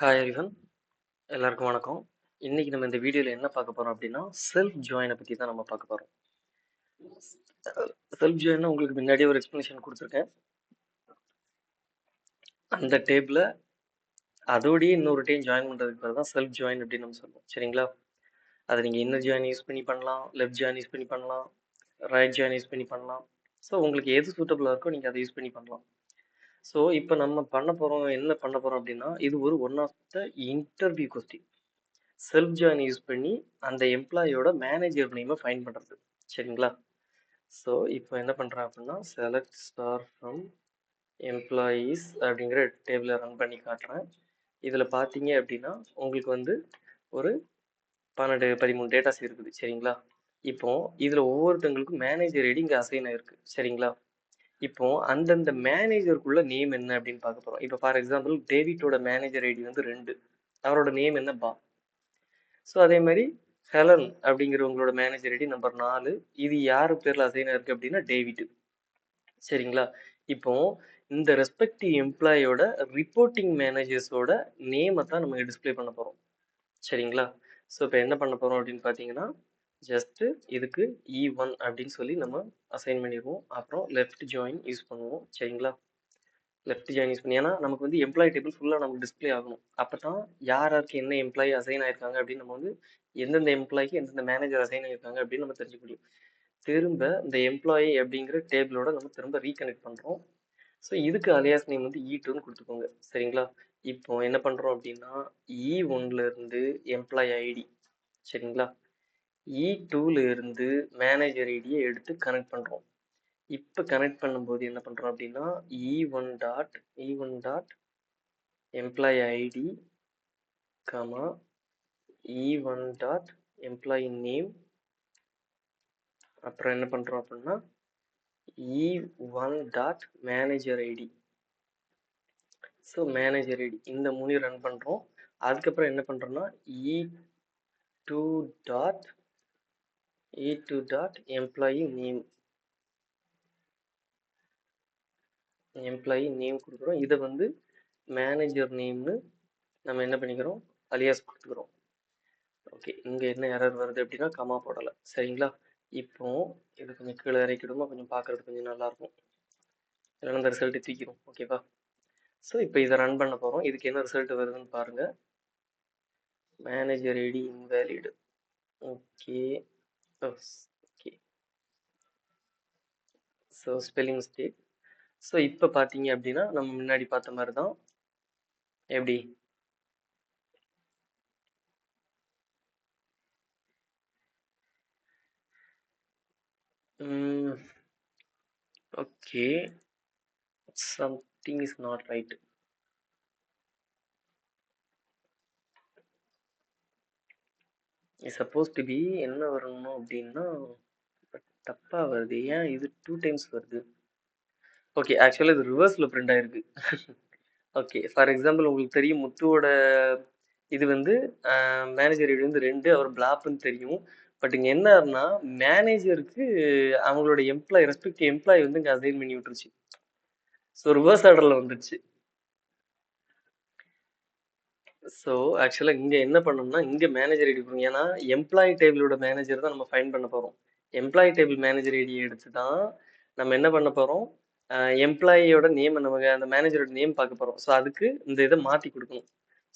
Hi everyone, எல்லாருக்கும் வணக்கம். இன்னைக்கு நம்ம இந்த வீடியோல என்ன பார்க்க போறோம் அப்படின்னா செல்ஃப் ஜாயினை பத்தி தான் நம்ம பார்க்க போறோம். செல்ஃப் ஜாயின்னா உங்களுக்கு முன்னாடியே ஒரு எக்ஸ்பிளனேஷன் கொடுத்துருக்கேன். அந்த டேபிள அதோடய இன்னொரு டைம் ஜாயின் பண்றதுக்கு பேர் தான் செல்ஃப் ஜாயின் அப்படின்னு நம்ம சொல்லுவோம். சரிங்களா? அதை நீங்க இன்னர் ஜாயின் யூஸ் பண்ணி பண்ணலாம், லெஃப்ட் ஜாயின் யூஸ் பண்ணி பண்ணலாம், ரைட் ஜாயின் யூஸ் பண்ணி பண்ணலாம். ஸோ உங்களுக்கு எது சூட்டபிளா இருக்கோ நீங்க அதை யூஸ் பண்ணி பண்ணலாம். ஸோ இப்போ நம்ம என்ன பண்ண போறோம் அப்படின்னா இது ஒரு one of the interview question. Self join use பண்ணி அந்த எம்ப்ளாயோட மேனேஜர் நேமை ஃபைண்ட் பண்றது. சரிங்களா? ஸோ இப்போ என்ன பண்றேன் அப்படின்னா செலக்ட் ஸ்டார் ஃப்ரம் எம்ப்ளாயீஸ் அப்படிங்கிற டேபிளை ரன் பண்ணி காட்டுறேன். இதுல பாத்தீங்க அப்படின்னா உங்களுக்கு வந்து ஒரு 12-13 டேட்டாஸ் இருக்குது. சரிங்களா? இப்போ இதுல ஒவ்வொருத்தவங்களுக்கும் மேனேஜர் ஐடி இங்க அசைன் ஆயிருக்கு. சரிங்களா? இப்போ அந்தந்த மேனேஜருக்குள்ள நேம் என்ன அப்படின்னு பார்க்க போறோம். இப்போ ஃபார் எக்ஸாம்பிள் டேவிட்டோட மேனேஜர் ஐடி வந்து 2, அவரோட நேம் என்ன பா. ஸோ அதே மாதிரி ஹெலன் அப்படிங்கிறவங்களோட மேனேஜர் ஐடி நம்பர் 4, இது யாரு பேர்ல அசைன் ஆயிருக்கு அப்படின்னா டேவிட். சரிங்களா? இப்போ இந்த ரெஸ்பெக்டிவ் எம்ப்ளாயோட ரிப்போர்ட்டிங் மேனேஜர்ஸோட நேமை தான் நம்ம டிஸ்ப்ளே பண்ண போறோம். சரிங்களா? ஸோ இப்போ என்ன பண்ண போறோம் அப்படின்னு பார்த்தீங்கன்னா ஜஸ்ட் இதுக்கு E1 அப்படின்னு சொல்லி நம்ம அசைன் பண்ணிடுவோம். அப்புறம் லெஃப்ட் ஜாயின் யூஸ் பண்ணுவோம். சரிங்களா? லெஃப்ட் ஜாயின் யூஸ் பண்ணி, ஏன்னா நமக்கு வந்து எம்ப்ளாயி டேபிள் ஃபுல்லாக நமக்கு டிஸ்ப்ளே ஆகணும். அப்போ தான் யாருக்கு என்ன எம்ப்ளாயி அசைன் ஆயிருக்காங்க அப்படின்னு நம்ம வந்து எந்தெந்த எம்ப்ளாய்க்கு எந்தெந்த மேனேஜர் அசைன் ஆயிருக்காங்க அப்படின்னு நம்ம தெரிஞ்சுக்க முடியும். திரும்ப இந்த எம்ப்ளாயி அப்படிங்கிற டேபிளோட நம்ம திரும்ப ரீகனெக்ட் பண்றோம். ஸோ இதுக்கு அலியாஸ் நேம் வந்து E2ன்னு கொடுத்துக்கோங்க. சரிங்களா? இப்போ என்ன பண்றோம் அப்படின்னா E1ல இருந்து எம்ப்ளாயி ஐடி, சரிங்களா, E2ல இருந்து மேனேஜர் ஐடியை எடுத்து கனெக்ட் பண்றோம். இப்போ கனெக்ட் பண்ணும்போது என்ன பண்றோம் அப்படின்னா E1 dot employee ID comma E1 dot employee name, அப்புறம் என்ன பண்றோம் அப்படின்னா E1 dot manager ID. So manager ID இந்த 3 ரன் பண்றோம். அதுக்கப்புறம் என்ன பண்றோம்னா E2 டாட் எம்ப்ளாயி நேம் கொடுக்குறோம். இதை வந்து மேனேஜர் நேம்னு நம்ம என்ன பண்ணிக்கிறோம், அலியாஸ் கொடுத்துக்கிறோம். ஓகே, இங்க என்ன எரர் வருது அப்படின்னா கமா போடலை. சரிங்களா? இப்போ இது கொஞ்சம் கீழே இறக்கிடுமா, கொஞ்சம் பார்க்கறதுக்கு கொஞ்சம் நல்லா இருக்கும். இல்லைன்னா இந்த ரிசல்ட் தூக்கிடும். ஓகேவா? ஸோ இப்போ இதை ரன் பண்ண போறோம். இதுக்கு என்ன ரிசல்ட் வருதுன்னு பாருங்க. Manager ID invalid. Okay okay, so spelling mistake. ஸோ இப்போ பார்த்தீங்க அப்படின்னா நம்ம முன்னாடி பார்த்த மாதிரி தான். எப்படி okay, something is not right. Suppose to be என்ன வரணும் அப்படின்னா தப்பா வருது. ஏன் இது 2 டைம்ஸ் வருது? ஓகே, ஆக்சுவலாக இது ரிவர்ஸ்ல பிரிண்ட் ஆயிருக்கு. ஓகே, ஃபார் எக்ஸாம்பிள் உங்களுக்கு தெரியும் முத்துவோட இது வந்து மேனேஜர் ஐடி வந்து 2, அவர் பிளாப்னு தெரியும். பட் இங்க என்னன்னா மேனேஜருக்கு அவங்களோட ரெஸ்பெக்டிவ் எம்ப்ளாயி வந்து இங்க அசைன் பண்ணி விட்டுருச்சு. ஸோ ரிவர்ஸ் ஆர்டர்ல வந்துருச்சு. ஸோ ஆக்சுவலாக இங்கே என்ன பண்ணோம்னா இங்கே மேனேஜர் ஐடி கொடுங்க. ஏன்னா எம்ப்ளாயி டேபிளோட மேனேஜர் தான் நம்ம ஃபைண்ட் பண்ண போகிறோம். எம்ப்ளாயி டேபிள் மேனேஜர் ஐடியை எடுத்து தான் நம்ம என்ன பண்ண போகிறோம், எம்ப்ளாயியோட நேம் நமக்கு அந்த மேனேஜரோட நேம் பார்க்க போகிறோம். ஸோ அதுக்கு இந்த இதை மாற்றி கொடுக்கணும்.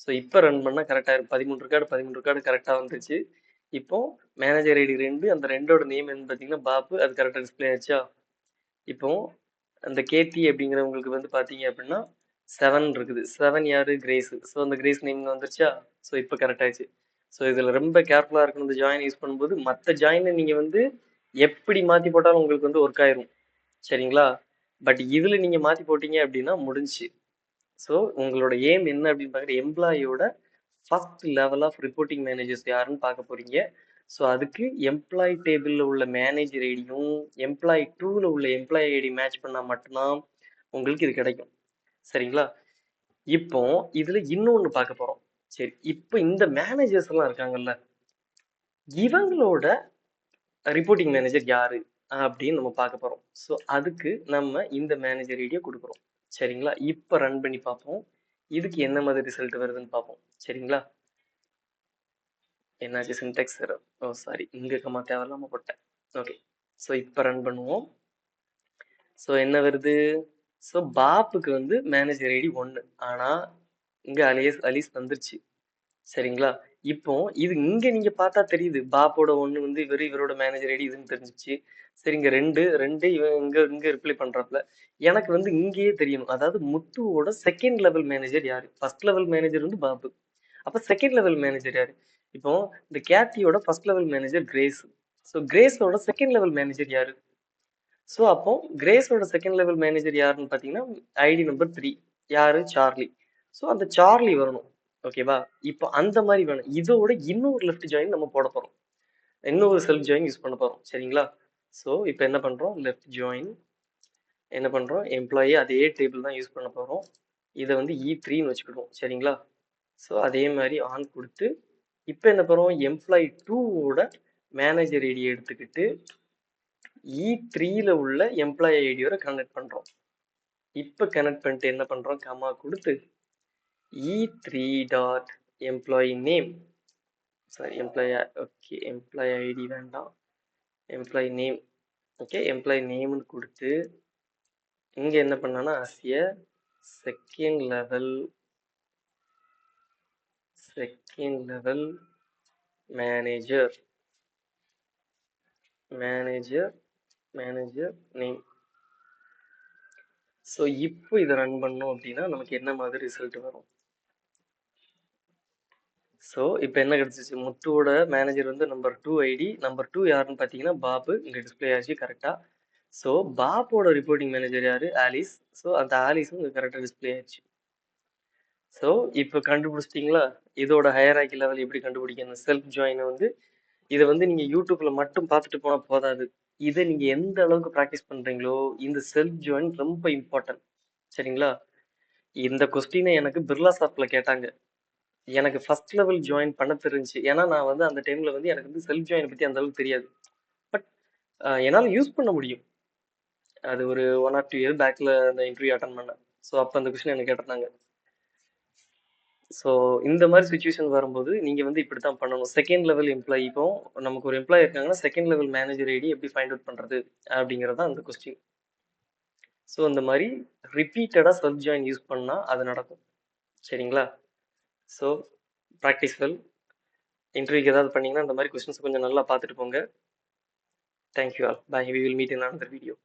ஸோ இப்போ ரன் பண்ணால் கரெக்டாக இருக்கும். 13 ரெக்கார்டு கரெக்டாக வந்துருச்சு. இப்போ மேனேஜர் ஐடி 2, அந்த 2ஓட நேம் என்ன பார்த்தீங்கன்னா பாபு, அது கரெக்டாக டிஸ்பிளே ஆச்சா? இப்போ அந்த கேடி அப்படிங்கிறவங்களுக்கு வந்து பார்த்தீங்க அப்படின்னா 7 இருக்குது. 7 யாரு, கிரேஸ். ஸோ அந்த கிரேஸ் நேம் வந்துருச்சா? ஸோ இப்போ கரெக்ட் ஆயிடுச்சு. ஸோ இதில் ரொம்ப கேர்ஃபுல்லாக இருக்கணும். இந்த ஜாயின் யூஸ் பண்ணும்போது மற்ற ஜாயினை நீங்கள் வந்து எப்படி மாற்றி போட்டாலும் உங்களுக்கு வந்து ஒர்க் ஆயிரும். சரிங்களா? பட் இதில் நீங்கள் மாற்றி போட்டீங்க அப்படின்னா முடிஞ்சு. ஸோ உங்களோட எய்ம் என்ன அப்படின்னு பார்க்குற எம்ப்ளாயோட first level of reporting managers யாருன்னு பார்க்க போறீங்க. ஸோ அதுக்கு எம்ப்ளாயி டேபிளில் உள்ள மேனேஜர் ஐடியும் எம்ப்ளாயி 2ல உள்ள எம்ப்ளாயி ஐடி மேட்ச் பண்ணால் மட்டும்தான் உங்களுக்கு இது கிடைக்கும். சரிங்களா? இப்போ இதுல இன்னொன்னு பார்க்க போறோம். சரி, இப்போ இந்த மேனேஜர்ஸ் எல்லாம் இருக்காங்கல்ல, இவங்களோட ரிப்போர்ட்டிங் மேனேஜர் யாரு அப்படின்னு நம்ம பார்க்க போறோம். ஸோ அதுக்கு நம்ம இந்த மேனேஜர் ஐடியை கொடுக்குறோம். சரிங்களா? இப்போ ரன் பண்ணி பார்ப்போம். இதுக்கு என்ன மாதிரி ரிசல்ட் வருதுன்னு பார்ப்போம். சரிங்களா? என்னாச்சு, சின்டெக்ஸ் எரர். ஓ சாரி, இங்க கமா தேவையில்லாம போட்டேன். ஓகே, ஸோ இப்போ ரன் பண்ணுவோம். ஸோ என்ன வருது? ஸோ பாப்புக்கு வந்து மேனேஜர் ஐடி 1, ஆனா இங்க அலீஸ் வந்துருச்சு. சரிங்களா? இப்போ இது இங்க நீங்க பார்த்தா தெரியுது, பாப்போட 1 வந்து இவரோட மேனேஜர் ஐடி இதுன்னு தெரிஞ்சிச்சு. சரி, இங்க 2 இவன் இங்க ரிப்ளை பண்றாப்ல. எனக்கு வந்து இங்கேயே தெரியணும், அதாவது முத்துவோட செகண்ட் லெவல் மேனேஜர் யாரு? ஃபர்ஸ்ட் லெவல் மேனேஜர் வந்து பாபு, அப்ப செகண்ட் லெவல் மேனேஜர் யாரு? இப்போ இந்த கேத்தியோட first level manager Grace. So கிரேஸோட செகண்ட் லெவல் மேனேஜர் யாரு? ஸோ அப்போ கிரேஸோட செகண்ட் லெவல் மேனேஜர் யாருன்னு பார்த்தீங்கன்னா ஐடி நம்பர் 3 யாரு? சார்லி. ஸோ அந்த சார்லி வரணும். ஓகேவா? இப்போ அந்த மாதிரி வேணும். இதோட இன்னொரு லெஃப்ட் ஜாயின் நம்ம போட போறோம், இன்னொரு செல்ஃப் ஜாயின் யூஸ் பண்ண போறோம். சரிங்களா? ஸோ இப்போ என்ன பண்றோம்? லெஃப்ட் ஜாயின் என்ன பண்றோம்? எம்ப்ளாயி அதே டேபிள் தான் யூஸ் பண்ண போறோம். இதை வந்து E3ன்னு வச்சுக்கிடுவோம். சரிங்களா? ஸோ அதே மாதிரி ஆன் கொடுத்து இப்போ என்ன பண்ணுறோம்? எம்ப்ளாயி 2ஓட மேனேஜர் ஐடியை எடுத்துக்கிட்டு E3ல உள்ள எம்ப்ளாயி ஐடியோட கனெக்ட் பண்றோம். இப்போ கனெக்ட் பண்ணிட்டு என்ன பண்றோம்? கமா கொடுத்து E3 dot employee name, sorry employee, okay employee ID வேண்டாம், எம்ப்ளாயி நேம். ஓகே, எம்ப்ளாயி நேம்னு கொடுத்து இங்க என்ன பண்ணானா ஆசிய second level manager name. So இப்போ இதை ரன் பண்ணோம் அப்படின்னா நமக்கு என்ன மாதிரி ரிசல்ட் வரும்? ஸோ இப்போ என்ன கிடைச்சிச்சு? முத்துவோட மேனேஜர் வந்து நம்பர் 2 ஐடி, நம்பர் 2 யாருன்னு பார்த்தீங்கன்னா பாபு. இங்க டிஸ்பிளே ஆச்சு கரெக்டா. ஸோ பாபோட ரிப்போர்ட்டிங் மேனேஜர் யாரு? ஆலிஸ். ஸோ அந்த ஆலிஸும் இங்க கரெக்டாக டிஸ்பிளே ஆச்சு. ஸோ இப்போ கண்டுபிடிச்சிட்டிங்களா இதோட ஹையரார்கி லெவல் எப்படி கண்டுபிடிக்கணும்? செல்ஃப் ஜாயினை வந்து இதை வந்து நீங்க யூடியூப்ல மட்டும் பார்த்துட்டு போனா போதாது, இதை நீங்க எந்த அளவுக்கு ப்ராக்டிஸ் பண்றீங்களோ இந்த செல்ஃப் ஜாயின் ரொம்ப இம்பார்ட்டன்ட். சரிங்களா? இந்த கொஸ்டினை எனக்கு பிர்லா சாப்ட்ல கேட்டாங்க. எனக்கு ஃபர்ஸ்ட் லெவல் ஜாயின் பண்ண தெரிஞ்சு, ஏன்னா நான் வந்து அந்த டைம்ல வந்து எனக்கு வந்து செல்ஃப் ஜாயின் பத்தி அந்த அளவுக்கு தெரியாது. பட் என்னால் யூஸ் பண்ண முடியும். அது ஒரு 1 or 2 இயர் பேக்ல அந்த இன்டர்வியூ அட்டன் பண்ணேன். ஸோ அப்போ அந்த கொஸ்டின் எனக்கு கேட்டிருந்தாங்க. ஸோ இந்த மாதிரி சுச்சுவேஷன் வரும்போது நீங்க வந்து இப்படித்தான் பண்ணணும். செகண்ட் லெவல் எம்ப்ளாயி, இப்போ நமக்கு ஒரு எம்ப்ளாயி இருக்காங்கன்னா செகண்ட் லெவல் மேனேஜர் ஐடி எப்படி ஃபைண்ட் அவுட் பண்றது அப்படிங்கறத அந்த கொஸ்டின். ஸோ இந்த மாதிரி ரிப்பீட்டடா செல்ஃப் ஜாயின் யூஸ் பண்ணா அது நடக்கும். சரிங்களா? So practice well. இன்டர்வியூக்கு ஏதாவது பண்ணீங்கன்னா இந்த மாதிரி கொஸ்டின்ஸ் கொஞ்சம் நல்லா பார்த்துட்டு போங்க. Thank you all. Bye. We will meet in another video.